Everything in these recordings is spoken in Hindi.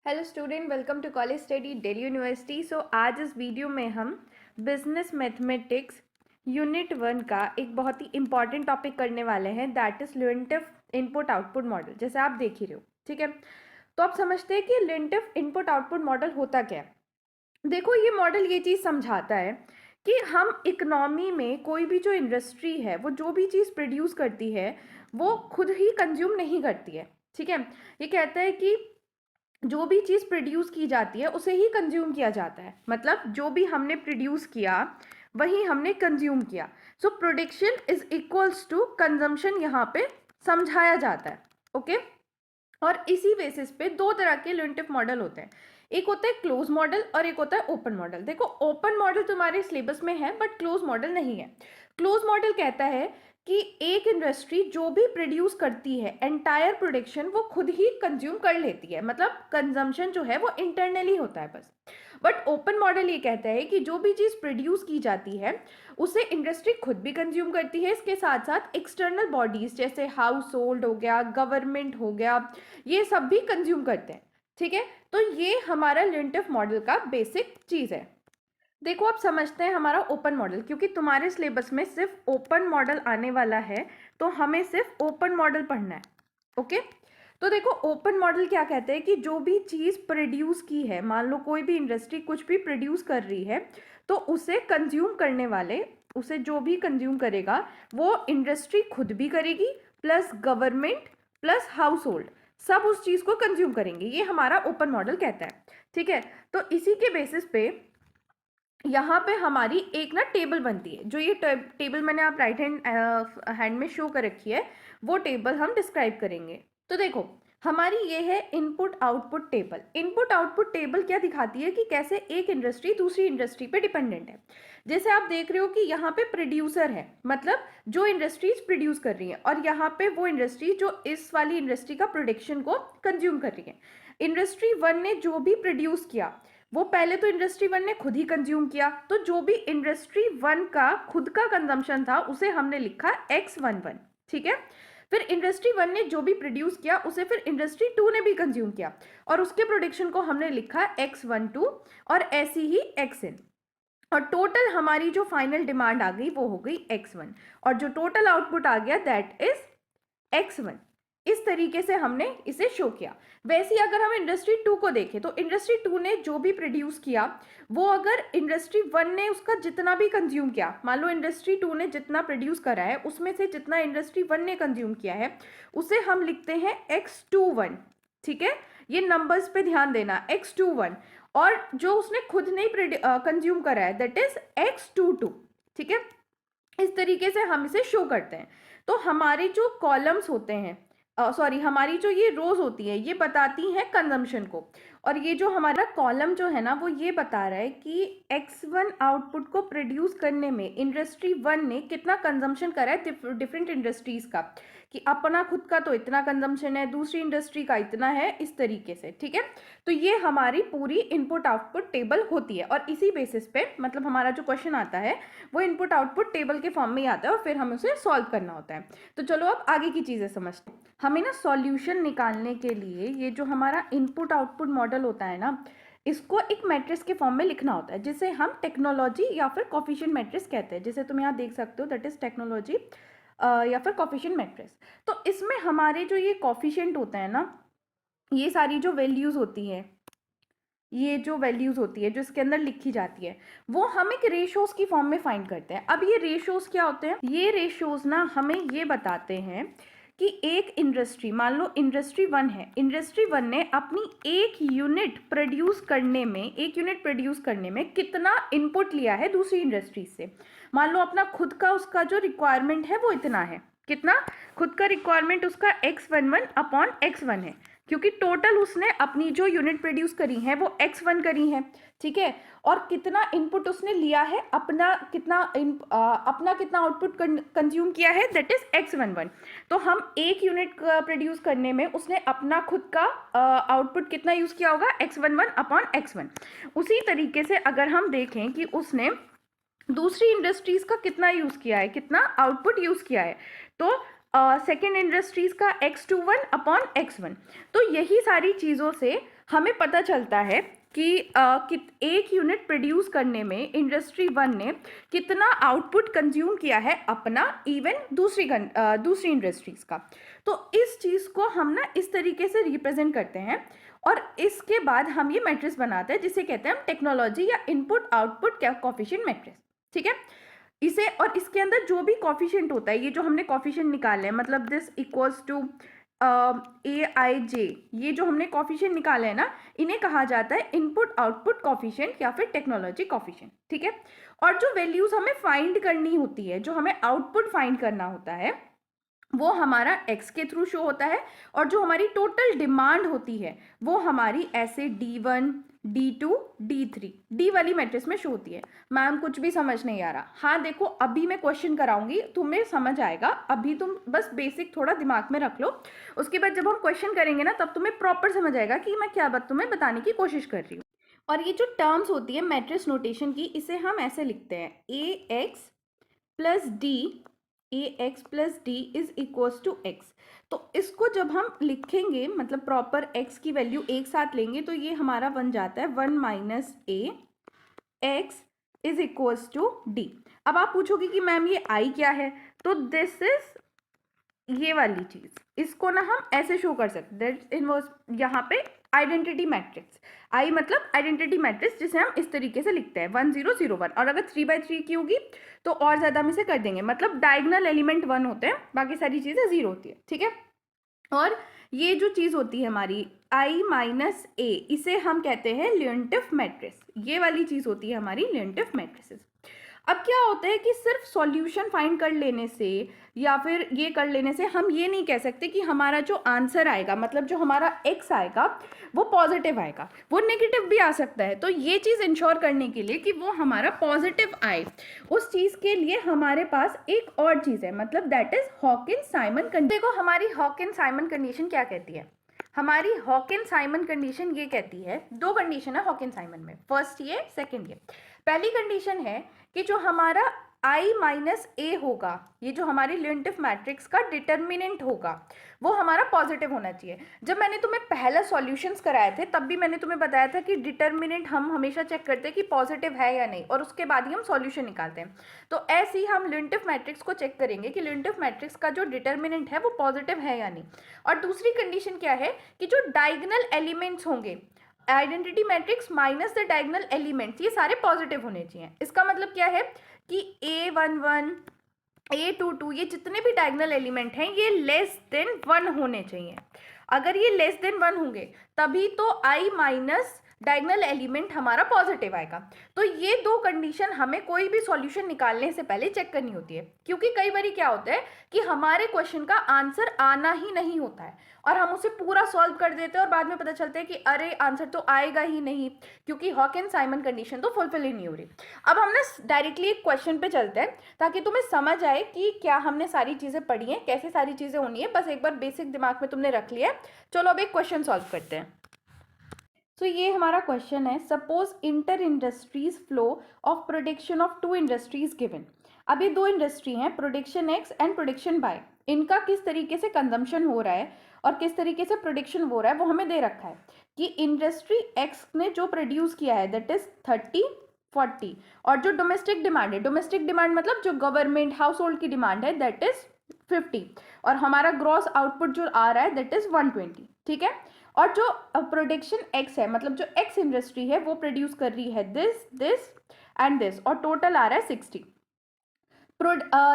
Hello student, welcome to college study Delhi university. So आज इस वीडियो में हम बिजनेस मैथमेटिक्स यूनिट 1 का एक बहुत ही इंपॉर्टेंट टॉपिक करने वाले हैं, that is Leontief input output model. जैसे आप देख ही रहे हो, ठीक है। तो आप समझते हैं कि लिंटिफ इनपुट आउटपुट मॉडल होता क्या है। देखो, ये मॉडल ये चीज़ समझाता है कि हम इकोनॉमी में कोई भी जो इंडस्ट्री है वो जो भी चीज़ प्रोड्यूस करती है वो खुद ही कंज्यूम नहीं करती है, ठीक है। ये कहता है कि जो भी चीज़ प्रोड्यूस की जाती है उसे ही कंज्यूम किया जाता है, मतलब जो भी हमने प्रोड्यूस किया वही हमने कंज्यूम किया। So production is equals to consumption यहाँ पे समझाया जाता है, ओके। और इसी बेसिस पे दो तरह के लिंटिफ मॉडल होते हैं, एक होता है क्लोज मॉडल और एक होता है ओपन मॉडल। देखो, ओपन मॉडल तुम्हारे सिलेबस में है बट क्लोज मॉडल नहीं है। क्लोज मॉडल कहता है कि एक इंडस्ट्री जो भी प्रोड्यूस करती है एंटायर प्रोडक्शन वो खुद ही कंज्यूम कर लेती है, मतलब कंजम्पशन जो है वो इंटरनली होता है बस। बट ओपन मॉडल ये कहता है कि जो भी चीज़ प्रोड्यूस की जाती है उसे इंडस्ट्री खुद भी कंज्यूम करती है, इसके साथ साथ एक्सटर्नल बॉडीज जैसे हाउस होल्ड हो गया, गवर्नमेंट हो गया, ये सब भी कंज्यूम करते हैं, ठीक है। तो ये हमारा लिंटिफ मॉडल का बेसिक चीज़ है। देखो, आप समझते हैं हमारा ओपन मॉडल, क्योंकि तुम्हारे सिलेबस में सिर्फ ओपन मॉडल आने वाला है तो हमें सिर्फ ओपन मॉडल पढ़ना है, ओके। तो देखो, ओपन मॉडल क्या कहते हैं कि जो भी चीज़ प्रोड्यूस की है, मान लो कोई भी इंडस्ट्री कुछ भी प्रोड्यूस कर रही है तो उसे कंज्यूम करने वाले, उसे जो भी कंज्यूम करेगा वो इंडस्ट्री खुद भी करेगी plus government plus house hold सब उस चीज़ को कंज्यूम करेंगे, ये हमारा ओपन मॉडल कहता है, ठीक है। तो इसी के बेसिस पे यहाँ पे हमारी एक ना टेबल बनती है, जो ये टेबल मैंने आप राइट हैंड में शो कर रखी है, वो टेबल हम डिस्क्राइब करेंगे। तो देखो, हमारी ये है input output table. Input output table क्या दिखाती है कि कैसे एक इंडस्ट्री दूसरी इंडस्ट्री पे डिपेंडेंट है। जैसे आप देख रहे हो कि यहाँ पे प्रोड्यूसर है, मतलब जो इंडस्ट्रीज प्रोड्यूस कर रही है, और यहाँ पे वो इंडस्ट्री जो इस वाली इंडस्ट्री का प्रोडक्शन को कंज्यूम कर रही है। इंडस्ट्री 1 ने जो भी प्रोड्यूस किया वो पहले तो इंडस्ट्री 1 ने खुद ही कंज्यूम किया, तो जो भी इंडस्ट्री 1 का खुद का कंजम्पशन था उसे हमने लिखा X11, ठीक है। फिर इंडस्ट्री 1 ने जो भी प्रोड्यूस किया उसे फिर इंडस्ट्री 2 ने भी कंज्यूम किया और उसके प्रोडक्शन को हमने लिखा X12 और ऐसी ही Xn। और टोटल हमारी जो फाइनल डिमांड आ गई वो हो गई X1 और जो टोटल आउटपुट आ गया दैट इज X1। इस तरीके से हमने इसे शो किया। वैसे ही अगर हम इंडस्ट्री 2 को देखें तो इंडस्ट्री 2 ने जो भी प्रोड्यूस किया वो अगर इंडस्ट्री 1 ने उसका जितना भी कंज्यूम किया, मान लो इंडस्ट्री 2 ने जितना प्रोड्यूस करा है उसमें से जितना इंडस्ट्री 1 ने कंज्यूम किया है उसे हम लिखते हैं X21, ठीक है। ये नंबर्स पे ध्यान देना, X21, और जो उसने खुद नहीं कंज्यूम करा है दैट इज X22, ठीक है। इस तरीके से हम इसे शो करते हैं। तो हमारे जो कॉलम्स होते हैं, सॉरी, हमारी जो ये रोज होती है ये बताती हैं कंजम्पशन को, और ये जो हमारा कॉलम जो है ना वो ये बता रहा है कि X1 आउटपुट को प्रोड्यूस करने में इंडस्ट्री 1 ने कितना कंजम्पशन करा है डिफरेंट इंडस्ट्रीज का, कि अपना खुद का तो इतना कंजम्पशन है, दूसरी इंडस्ट्री का इतना है, इस तरीके से, ठीक है। तो ये हमारी पूरी इनपुट आउटपुट टेबल होती है और इसी बेसिस पे मतलब हमारा जो क्वेश्चन आता है वो इनपुट आउटपुट टेबल के फॉर्म में ही आता है और फिर हमें उसे सॉल्व करना होता है। तो चलो अब आगे की चीज़ें समझते हैं। हमें ना सॉल्यूशन निकालने के लिए ये जो हमारा इनपुट आउटपुट मॉडल होता है ना, इसको एक मैट्रिक्स के फॉर्म में लिखना होता है जिसे हम टेक्नोलॉजी या फिर कोफिशिएंट मैट्रिक्स कहते हैं। जैसे तुम यहाँ देख सकते हो दैट इज टेक्नोलॉजी या फिर कोफिशिएंट मैट्रिक्स। तो इसमें हमारे जो ये कोफिशिएंट होते हैं ना, ये सारी जो वैल्यूज होती है, ये जो वैल्यूज होती है जो इसके अंदर लिखी जाती है वो हम एक रेशोज की फॉर्म में फाइंड करते हैं। अब ये रेशोज क्या होते हैं? ये रेशोज ना हमें ये बताते हैं कि एक इंडस्ट्री, मान लो इंडस्ट्री 1 है, इंडस्ट्री 1 ने अपनी एक यूनिट प्रोड्यूस करने में कितना इनपुट लिया है दूसरी इंडस्ट्रीज से। मान लो अपना खुद का उसका जो रिक्वायरमेंट है वो इतना है, कितना खुद का रिक्वायरमेंट उसका X11 अपॉन X1 है, क्योंकि टोटल उसने अपनी जो यूनिट प्रोड्यूस करी है वो X1 करी है, ठीक है। और कितना इनपुट उसने लिया है, अपना कितना आउटपुट कंज्यूम किया है दैट इज X11। तो हम एक यूनिट प्रोड्यूस करने में उसने अपना खुद का आउटपुट कितना यूज किया होगा, X11 अपॉन X1। उसी तरीके से अगर हम देखें कि उसने दूसरी इंडस्ट्रीज का कितना यूज किया है, कितना आउटपुट यूज किया है, तो सेकेंड इंडस्ट्रीज का X21 अपॉन X1। तो यही सारी चीज़ों से हमें पता चलता है कि एक यूनिट प्रोड्यूस करने में इंडस्ट्री 1 ने कितना आउटपुट कंज्यूम किया है अपना, इवन दूसरी इंडस्ट्रीज का। तो इस चीज़ को हम ना इस तरीके से रिप्रेजेंट करते हैं और इसके बाद हम ये मैट्रिक्स बनाते हैं जिसे कहते हैं हम टेक्नोलॉजी या इनपुट आउटपुट कोएफिशिएंट मैट्रिक्स। ठीक है, इसे और इसके अंदर जो भी कोएफिशिएंट होता है, ये जो हमने कोएफिशिएंट निकाले हैं, मतलब दिस इक्वल्स टू AIJ, ये जो हमने कोएफिशिएंट निकाले हैं ना, इन्हें कहा जाता है इनपुट आउटपुट कोएफिशिएंट या फिर टेक्नोलॉजी कोएफिशिएंट। ठीक है, और जो वैल्यूज हमें फाइंड करनी होती है, जो हमें आउटपुट फाइंड करना होता है, वो हमारा x के थ्रू शो होता है, और जो हमारी टोटल डिमांड होती है वो हमारी ऐसे D1 D2 D3 D वाली मैट्रिक्स में शो होती है। मैम कुछ भी समझ नहीं आ रहा? हाँ देखो, अभी मैं क्वेश्चन कराऊंगी, तुम्हें समझ आएगा, अभी तुम बस बेसिक थोड़ा दिमाग में रख लो, उसके बाद जब हम क्वेश्चन करेंगे ना तब तुम्हें प्रॉपर समझ आएगा कि मैं क्या बात तुम्हें बताने की कोशिश कर रही हूँ। और ये जो टर्म्स होती है मैट्रिक्स नोटेशन की, इसे हम ऐसे लिखते हैं AX plus D is equals to X. तो इसको जब हम लिखेंगे, मतलब प्रॉपर x की वैल्यू एक साथ लेंगे, तो ये हमारा बन जाता है 1 minus A x is equals to D। अब आप पूछोगे कि मैम ये I क्या है, तो दिस इज ये वाली चीज, इसको ना हम ऐसे शो कर सकते हैं, दैट इनवर्स यहाँ पे आइडेंटिटी मैट्रिक्स, आई मतलब आइडेंटिटी मैट्रिक्स, जिसे हम इस तरीके से लिखते हैं 1 0 0 1। और अगर 3/3 की होगी तो और ज्यादा हम इसे कर देंगे, मतलब डायगोनल एलिमेंट 1 होते हैं, बाकी सारी चीजें 0 होती है। ठीक है, और ये जो चीज होती है हमारी I माइनस A, इसे हम कहते हैं लीएंटिफ मैट्रिक्स। ये वाली चीज होती है हमारी लीएंटिफ मैट्रिसेस। अब क्या होता है कि सिर्फ सॉल्यूशन फाइंड कर लेने से या फिर ये कर लेने से हम ये नहीं कह सकते कि हमारा जो आंसर आएगा, मतलब जो हमारा x आएगा वो पॉजिटिव आएगा, वो नेगेटिव भी आ सकता है। तो ये चीज़ इंश्योर करने के लिए कि वो हमारा पॉजिटिव आए, उस चीज़ के लिए हमारे पास एक और चीज़ है, मतलब दैट इज हॉकिंस-साइमन कंडीशन। देखो हमारी हॉकिंस-साइमन कंडीशन क्या कहती है, हमारी हॉकिंस-साइमन कंडीशन ये कहती है, दो कंडीशन है हॉकिंस-साइमन में, फर्स्ट ये, सेकंड ये। पहली कंडीशन है कि जो हमारा I माइनस A होगा, ये जो हमारी लीएंटिफ मैट्रिक्स का डिटर्मिनेंट होगा, वो हमारा पॉजिटिव होना चाहिए। जब मैंने तुम्हें पहला सॉल्यूशंस कराए थे तब भी मैंने तुम्हें बताया था कि डिटर्मिनेंट हम हमेशा चेक करते हैं कि पॉजिटिव है या नहीं, और उसके बाद ही हम सॉल्यूशन निकालते हैं। तो ऐसे ही हम लीएंटिफ मैट्रिक्स को चेक करेंगे कि लीएंटिफ मैट्रिक्स का जो डिटर्मिनेंट है वो पॉजिटिव है या नहीं। और दूसरी कंडीशन क्या है कि जो डायगोनल एलिमेंट्स होंगे, identity matrix minus the diagonal elements, ये सारे पॉजिटिव होने चाहिए। इसका मतलब क्या है कि A11 A22 ये जितने भी डायगोनल एलिमेंट हैं ये लेस देन 1 होने चाहिए। अगर ये लेस देन 1 होंगे तभी तो I माइनस डायगोनल एलिमेंट हमारा पॉजिटिव आएगा। तो ये दो कंडीशन हमें कोई भी सॉल्यूशन निकालने से पहले चेक करनी होती है, क्योंकि कई बार क्या होता है कि हमारे क्वेश्चन का आंसर आना ही नहीं होता है और हम उसे पूरा सॉल्व कर देते हैं और बाद में पता चलता है कि अरे आंसर तो आएगा ही नहीं, क्योंकि हॉकिंस-साइमन कंडीशन तो फुलफिल ही नहीं हो रही। अब हम ना डायरेक्टली एक क्वेश्चन पे चलते हैं ताकि तुम्हें समझ आए कि क्या हमने सारी चीज़ें पढ़ी हैं, कैसे सारी चीज़ें होनी है, बस एक बार बेसिक दिमाग में तुमने रख लिया है। चलो अब एक क्वेश्चन सॉल्व करते हैं। तो ये हमारा क्वेश्चन है, suppose inter industries flow of production of two industries given. अब ये दो इंडस्ट्री हैं, production X and production Y, इनका किस तरीके से कंजम्पशन हो रहा है और किस तरीके से प्रोडक्शन हो रहा है वो हमें दे रखा है कि इंडस्ट्री एक्स ने जो प्रोड्यूस किया है दैट इज 30-40, और जो डोमेस्टिक डिमांड है, डोमेस्टिक डिमांड मतलब जो गवर्नमेंट हाउस होल्ड की डिमांड है दैट इज 50, और हमारा ग्रॉस आउटपुट जो आ रहा है दैट इज 120। ठीक है, और जो प्रोडक्शन एक्स है, मतलब जो एक्स इंडस्ट्री है वो प्रोड्यूस कर रही है दिस एंड दिस, और टोटल आ रहा है 60।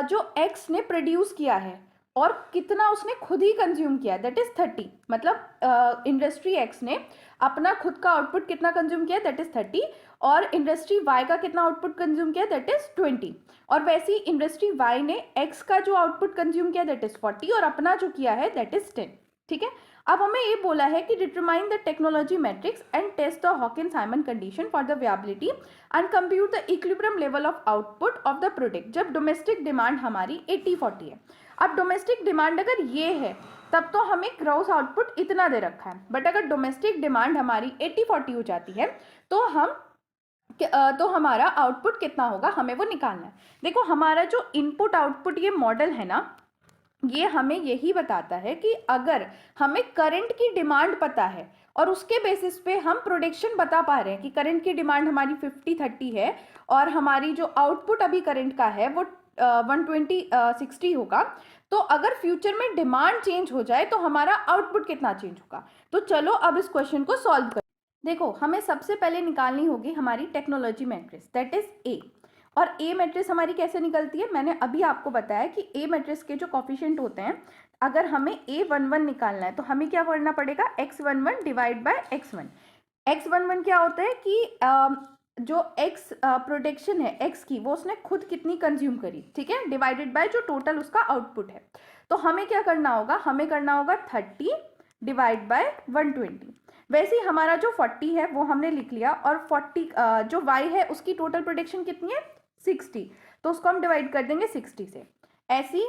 जो एक्स ने प्रोड्यूस किया है और कितना उसने खुद ही कंज्यूम किया दैट इज 30, मतलब इंडस्ट्री एक्स ने अपना खुद का आउटपुट कितना कंज्यूम किया दैट इज 30, और इंडस्ट्री वाई का कितना आउटपुट कंज्यूम किया दैट इज 20, और वैसे ही इंडस्ट्री वाई ने एक्स का जो आउटपुट कंज्यूम किया दैट इज 40 और अपना जो किया है दैट इज 10। ठीक है, अब हमें ये बोला है कि determine the technology matrix and test the Hawkins Simon condition for the viability and compute the equilibrium level of output of the product जब डोमेस्टिक डिमांड हमारी 80-40 है। अब डोमेस्टिक डिमांड अगर ये है तब तो हमें ग्रॉस आउटपुट इतना दे रखा है, बट अगर डोमेस्टिक डिमांड हमारी 80-40 हो जाती है तो हमारा आउटपुट कितना होगा हमें वो निकालना है। देखो हमारा जो इनपुट आउटपुट ये मॉडल है ना, ये हमें यही बताता है कि अगर हमें करंट की डिमांड पता है और उसके बेसिस पे हम प्रोडिक्शन बता पा रहे हैं कि करंट की डिमांड हमारी 50-30 है और हमारी जो आउटपुट अभी करंट का है वो 120-60 होगा। तो अगर फ्यूचर में डिमांड चेंज हो जाए तो हमारा आउटपुट कितना चेंज होगा। तो चलो अब इस क्वेश्चन को सॉल्व करें। देखो, हमें सबसे पहले निकालनी होगी हमारी technology matrix, that is a. और ए मैट्रिक्स हमारी कैसे निकलती है, मैंने अभी आपको बताया कि ए मैट्रिक्स के जो कॉफिशिएंट होते हैं, अगर हमें A11 निकालना है तो हमें क्या करना पड़ेगा, X11 divide by X1। X11 क्या होता है कि जो X प्रोडक्शन है X की, वो उसने खुद कितनी कंज्यूम करी, ठीक है, डिवाइडेड बाय जो टोटल उसका आउटपुट है। तो हमें क्या करना होगा, हमें करना होगा 30 डिवाइड बाय 120। वैसे ही हमारा जो 40 है वो हमने लिख लिया, और 40 जो Y है उसकी टोटल प्रोडक्शन कितनी है 60, तो उसको हम डिवाइड कर देंगे 60 से। ऐसी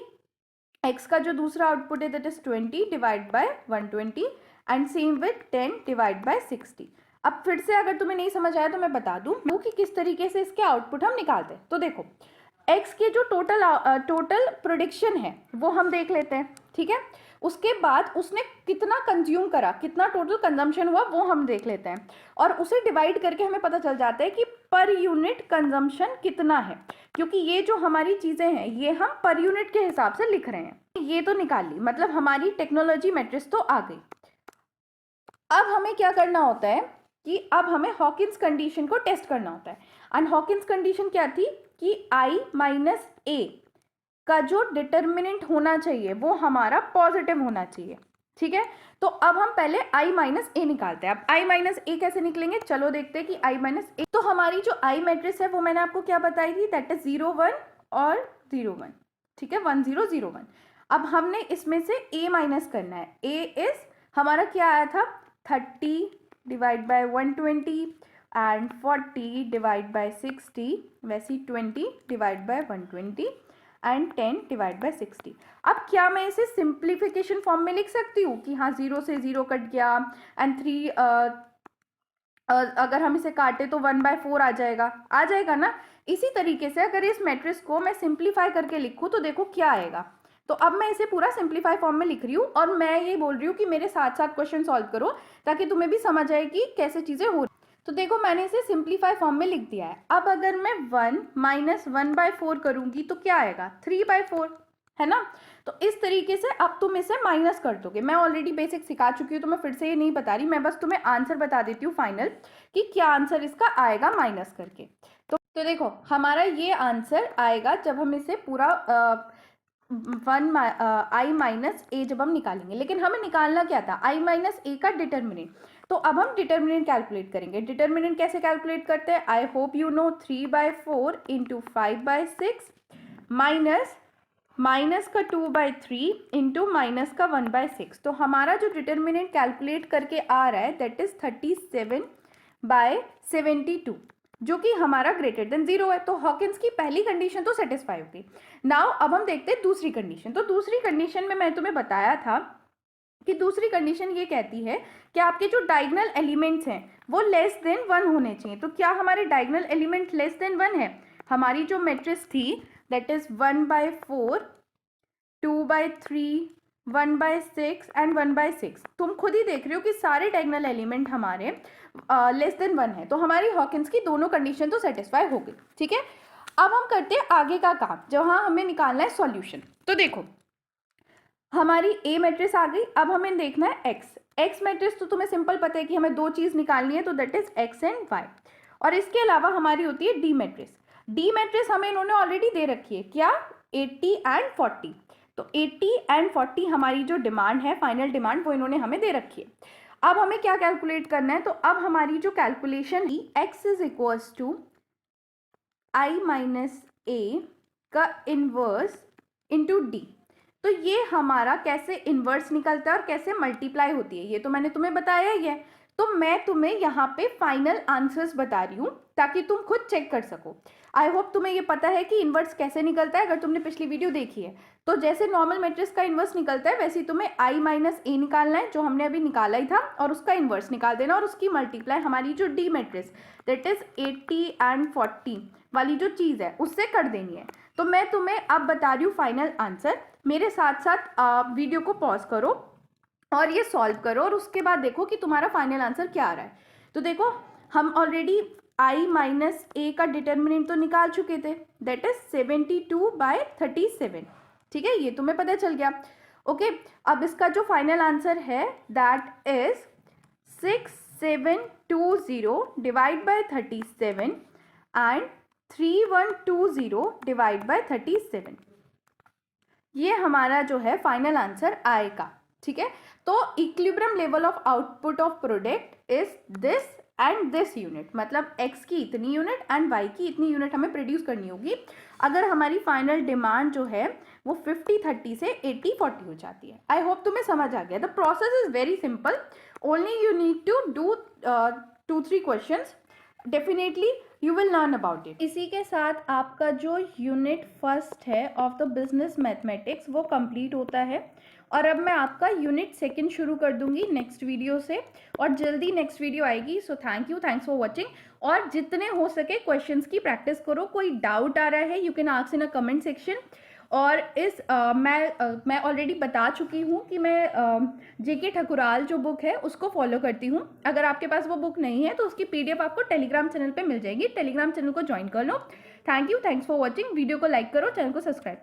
x का जो दूसरा आउटपुट है that is 20 divide by 120 and same with 10 divide by 60। अब फिर से अगर तुम्हें नहीं समझ आया तो मैं बता दूं कि किस तरीके से इसके आउटपुट हम निकालते हैं। तो देखो, x के जो टोटल प्रोडक्शन है वो हम देख लेते हैं, ठीक है। उसके बाद उसने कितना कंज्यूम करा, कितना टोटल कंजम्पशन हुआ वो हम देख लेते हैं, और उसे डिवाइड करके हमें पता चल जाता है कि पर यूनिट कंजम्पशन कितना है, क्योंकि ये जो हमारी चीज़ें हैं ये हम पर यूनिट के हिसाब से लिख रहे हैं। ये तो निकाल ली, मतलब हमारी टेक्नोलॉजी मैट्रिक्स तो आ गई। अब हमें क्या करना होता है कि अब हमें हॉकिंस कंडीशन को टेस्ट करना होता है। एंड हॉकिंस कंडीशन क्या थी कि I माइनस ए का जो डिटर्मिनेंट होना चाहिए वो हमारा पॉजिटिव होना चाहिए, ठीक है। तो अब हम पहले I माइनस ए निकालते हैं। अब I माइनस ए कैसे निकलेंगे, चलो देखते हैं कि I माइनस ए। तो हमारी जो I मैट्रिक्स है वो मैंने आपको क्या बताई थी, दैट इज 0 1 और 0 1, ठीक है, 1 0 0 1। अब हमने इसमें से A माइनस करना है। A इज हमारा क्या आया था, 30 divide by 120 and 40 divide by 60, वैसे 20 divide by 120 and 10 divide by 60। अब क्या मैं इसे सिंप्लीफिकेशन फॉर्म में लिख सकती हूँ कि हाँ 0 से 0 कट गया एंड 3 अगर हम इसे काटे तो 1/4 आ जाएगा ना। इसी तरीके से अगर इस मैट्रिक्स को मैं सिंप्लीफाई करके लिखूँ तो देखो क्या आएगा। तो अब मैं इसे पूरा सिंप्लीफाई फॉर्म में लिख रही हूँ और मैं ये बोल रही हूँ कि मेरे साथ साथ क्वेश्चन सॉल्व करो ताकि तुम्हें भी समझ आए कि कैसे चीज़ें हो रही। तो देखो, मैंने इसे सिंप्लीफाई फॉर्म में लिख दिया है। अब अगर मैं 1 माइनस 1/4 करूँगी तो क्या आएगा, 3/4, है ना। तो इस तरीके से अब तुम इसे माइनस कर दोगे। मैं ऑलरेडी बेसिक सिखा चुकी हूँ तो मैं फिर से ये नहीं बता रही, मैं बस तुम्हें आंसर बता देती हूँ फाइनल कि क्या आंसर इसका आएगा माइनस करके। तो देखो, हमारा ये आंसर आएगा जब हम इसे पूरा I माइनस ए जब हम निकालेंगे। लेकिन हमें निकालना क्या था, I माइनस ए का डिटर्मिनेंट। तो अब हम डिटर्मिनेंट कैलकुलेट करेंगे। डिटर्मिनेंट कैसे कैलकुलेट करते हैं, I hope you know, 3/4 into 5/6 minus का 2/3 इंटू माइनस का 1/6। तो हमारा जो डिटर्मिनेंट कैलकुलेट करके आ रहा है दैट इज 37/72, जो कि हमारा ग्रेटर देन 0 है। तो हॉकिंस की पहली कंडीशन तो सेटिस्फाई होगी। नाउ अब हम देखते हैं दूसरी कंडीशन। तो दूसरी कंडीशन में मैं तुम्हें बताया था कि दूसरी कंडीशन ये कहती है कि आपके जो डायगोनल एलिमेंट्स हैं वो लेस देन 1 होने चाहिए। तो क्या हमारे डायगोनल एलिमेंट लेस देन 1 है, हमारी जो मैट्रिक्स थी दैट इज 1/4 2/3 1/6 एंड 1/6। तुम खुद ही देख रहे हो कि सारे डायगोनल एलिमेंट हमारे लेस देन 1 है। तो हमारी हॉकिंस की दोनों कंडीशन तो सेटिस्फाई हो गई, ठीक है। अब हम करते हैं आगे का काम, जहां हमें निकालना है सॉल्यूशन। तो देखो, हमारी ए मैट्रिक्स आ गई। अब हमें देखना है एक्स मैट्रिक्स। तो तुम्हें सिंपल पता है कि हमें दो चीज निकालनी है, तो that is X and Y. और इसके अलावा हमारी होती है डी मैट्रिक्स। डी मैट्रिक्स हमें इन्होंने ऑलरेडी दे रखी है, क्या, 80 एंड 40। तो 80 एंड 40 हमारी जो डिमांड है, फाइनल डिमांड, वो इन्होंने हमें दे रखी है। अब हमें क्या कैलकुलेट करना है, तो अब हमारी जो कैलकुलेशन है, X is equals to I minus A का इनवर्स इंटू डी। तो ये हमारा कैसे इन्वर्स निकलता है और कैसे मल्टीप्लाई होती है ये तो मैंने तुम्हें बताया ही है। तो मैं तुम्हें यहाँ पे फाइनल आंसर्स बता रही हूँ ताकि तुम खुद चेक कर सको। आई होप तुम्हें ये पता है कि इन्वर्स कैसे निकलता है। अगर तुमने पिछली वीडियो देखी है तो जैसे नॉर्मल मैट्रिक्स का इन्वर्स निकलता है वैसे ही तुम्हें आई माइनस ए निकालना है, जो हमने अभी निकाला ही था, और उसका इन्वर्स निकाल देना और उसकी मल्टीप्लाई हमारी जो D matrix that is 80 and 40 वाली जो चीज़ है उससे कर देनी है। तो मैं तुम्हें अब बता रही हूँ फाइनल आंसर। मेरे साथ साथ वीडियो को पॉज करो और ये सॉल्व करो और उसके बाद देखो कि तुम्हारा फाइनल आंसर क्या आ रहा है। तो देखो हम ऑलरेडी i माइनस ए का डिटर्मिनेंट तो निकाल चुके थे, दैट इज 72/37। ठीक है, ये तुम्हें पता चल गया। ओके, अब इसका जो फाइनल आंसर है that is 6720 divide by 37 and 3120 divide by 37। ये हमारा जो है फाइनल आंसर आएगा। ठीक है, तो equilibrium level of output of product is this and this unit, मतलब x की इतनी यूनिट एंड y की इतनी यूनिट हमें प्रोड्यूस करनी होगी अगर हमारी फाइनल डिमांड जो है वो 50-30 से 80-40 हो जाती है। आई होप तुम्हें समझ आ गया। The process is very simple, only you need to do 2-3 questions, definitely you will learn about it. इसी के साथ आपका जो यूनिट फर्स्ट है ऑफ द बिजनेस मैथमेटिक्स वो कंप्लीट होता है और अब मैं आपका यूनिट सेकंड शुरू कर दूंगी नेक्स्ट वीडियो से और जल्दी नेक्स्ट वीडियो आएगी। सो थैंक्स फॉर वॉचिंग और जितने हो सके क्वेश्चंस की प्रैक्टिस करो। कोई डाउट आ रहा है you can ask in a comment section. और इस मैं ऑलरेडी बता चुकी हूँ कि मैं जेके ठकुराल जो बुक है उसको फॉलो करती हूँ। अगर आपके पास वो बुक नहीं है तो उसकी पीडीएफ आपको टेलीग्राम चैनल पे मिल जाएगी, टेलीग्राम चैनल को ज्वाइन कर लो। Thanks for watching. वीडियो को लाइक करो, चैनल को सब्सक्राइब करो।